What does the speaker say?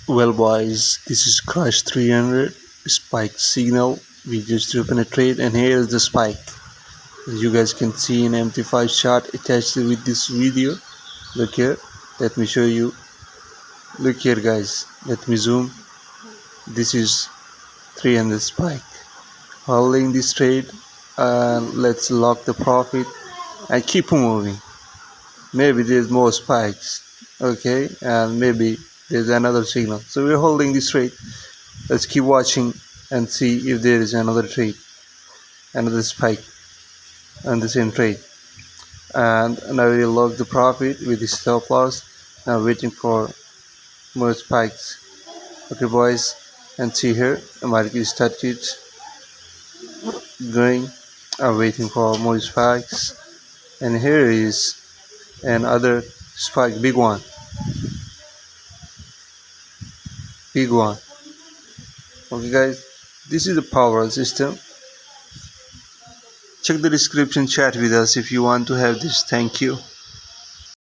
Well, boys, this is Crush 300 spike signal. We just open a trade, and here is the spike. As you guys can see, an MT5 shot attached with this video. Look here, let me show you. Look here, guys, let me zoom. This is 300 spike. Holding this trade, and let's lock the profit and keep moving. Maybe there's more spikes, okay, and maybe there's another signal. So we're holding this trade. Let's keep watching and see if there is another trade, another spike on the same trade. And now we lock the profit with the stop loss. Now waiting for more spikes. Okay, boys, and see here the market started going. I'm waiting for more spikes, and here is another spike, big one. Okay, guys, this is the power system. Check the description, chat with us if you want to have this. Thank you.